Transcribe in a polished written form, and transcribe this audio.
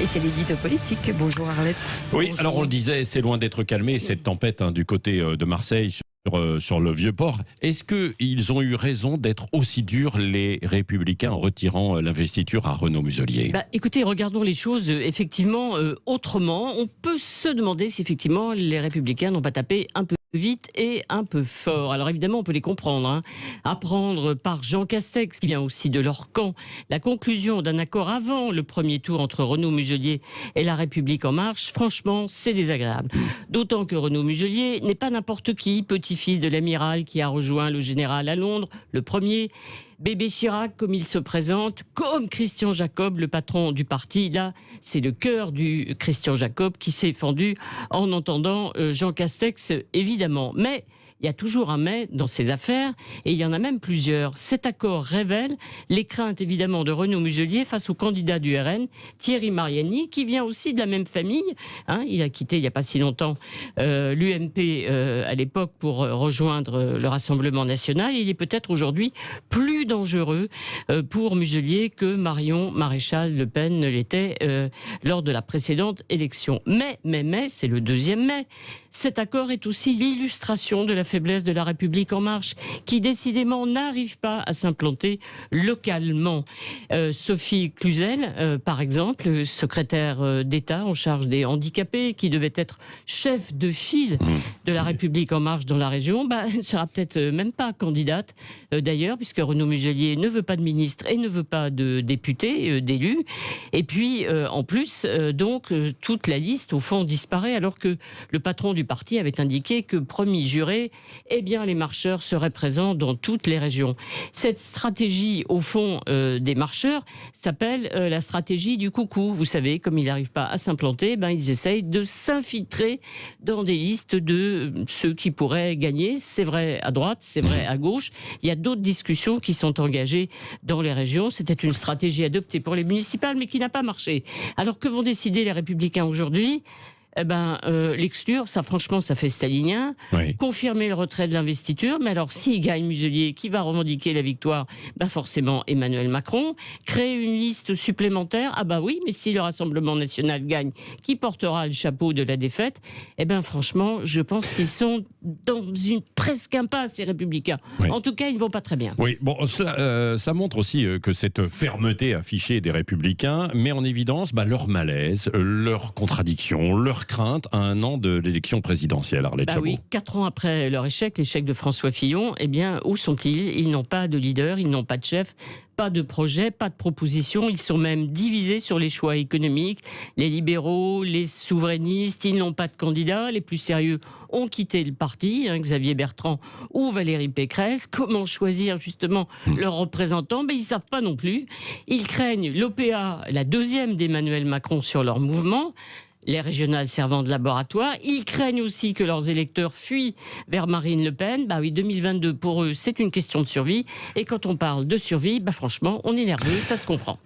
Et c'est l'édito politique. Bonjour Arlette. Oui, Bonjour. alors on le disait, c'est loin d'être calmé, cette tempête du côté de Marseille sur le Vieux-Port. Est-ce qu'ils ont eu raison d'être aussi durs, les Républicains, en retirant l'investiture à Renaud Muselier? Écoutez, regardons les choses effectivement autrement. On peut se demander si effectivement les Républicains n'ont pas tapé un peu vite et un peu fort. Alors évidemment, on peut les comprendre. Apprendre par Jean Castex, qui vient aussi de leur camp, la conclusion d'un accord avant le premier tour entre Renaud Muselier et La République En Marche, franchement, c'est désagréable. D'autant que Renaud Muselier n'est pas n'importe qui, petit-fils de l'amiral qui a rejoint le général à Londres, le premier. Bébé Chirac, comme il se présente, comme Christian Jacob, le patron du parti. Là, c'est le cœur du Christian Jacob qui s'est fendu en entendant Jean Castex, évidemment. Mais il y a toujours un mais dans ces affaires, et il y en a même plusieurs. Cet accord révèle les craintes, évidemment, de Renaud Muselier face au candidat du RN, Thierry Mariani, qui vient aussi de la même famille. Il a quitté, il n'y a pas si longtemps, l'UMP à l'époque pour rejoindre le Rassemblement national. Il est peut-être aujourd'hui plus dangereux pour Muselier que Marion Maréchal Le Pen ne l'était lors de la précédente élection. Mais, c'est le deuxième mais. Cet accord est aussi l'illustration de la faiblesse de La République En Marche, qui décidément n'arrive pas à s'implanter localement. Sophie Cluzel, par exemple, secrétaire d'État en charge des handicapés, qui devait être chef de file de La République En Marche dans la région, ne sera peut-être même pas candidate, d'ailleurs, puisque Renaud Muselier ne veut pas de ministre et ne veut pas de député, d'élu. Et puis, en plus, toute la liste, au fond, disparaît, alors que le patron du parti avait indiqué que, promis juré, les marcheurs seraient présents dans toutes les régions. Cette stratégie, au fond, des marcheurs s'appelle la stratégie du coucou. Vous savez, comme ils n'arrivent pas à s'implanter, ils essayent de s'infiltrer dans des listes de ceux qui pourraient gagner. C'est vrai à droite, c'est vrai à gauche. Il y a d'autres discussions qui sont engagées dans les régions. C'était une stratégie adoptée pour les municipales, mais qui n'a pas marché. Alors que vont décider les Républicains aujourd'hui ? L'exclure, ça franchement, ça fait stalinien. Oui. Confirmer le retrait de l'investiture, mais alors s'il gagne Muselier, qui va revendiquer la victoire? Forcément Emmanuel Macron. Créer une liste supplémentaire, oui, mais si le Rassemblement national gagne, qui portera le chapeau de la défaite? Franchement, je pense qu'ils sont dans une presque impasse, ces Républicains. Oui. En tout cas, ils ne vont pas très bien. Oui, bon, ça montre aussi que cette fermeté affichée des Républicains met en évidence leur malaise, leurs contradictions, leurs crainte à un an de l'élection présidentielle, Arlette Chabot. Oui, 4 ans après leur échec, l'échec de François Fillon, où sont-ils? Ils n'ont pas de leader, ils n'ont pas de chef, pas de projet, pas de proposition. Ils sont même divisés sur les choix économiques. Les libéraux, les souverainistes, ils n'ont pas de candidat. Les plus sérieux ont quitté le parti, Xavier Bertrand ou Valérie Pécresse. Comment choisir justement leurs représentants? Ils ne savent pas non plus. Ils craignent l'OPA, la deuxième d'Emmanuel Macron sur leur mouvement. Les régionales servant de laboratoire. Ils craignent aussi que leurs électeurs fuient vers Marine Le Pen. 2022, pour eux, c'est une question de survie. Et quand on parle de survie, franchement, on est nerveux, ça se comprend.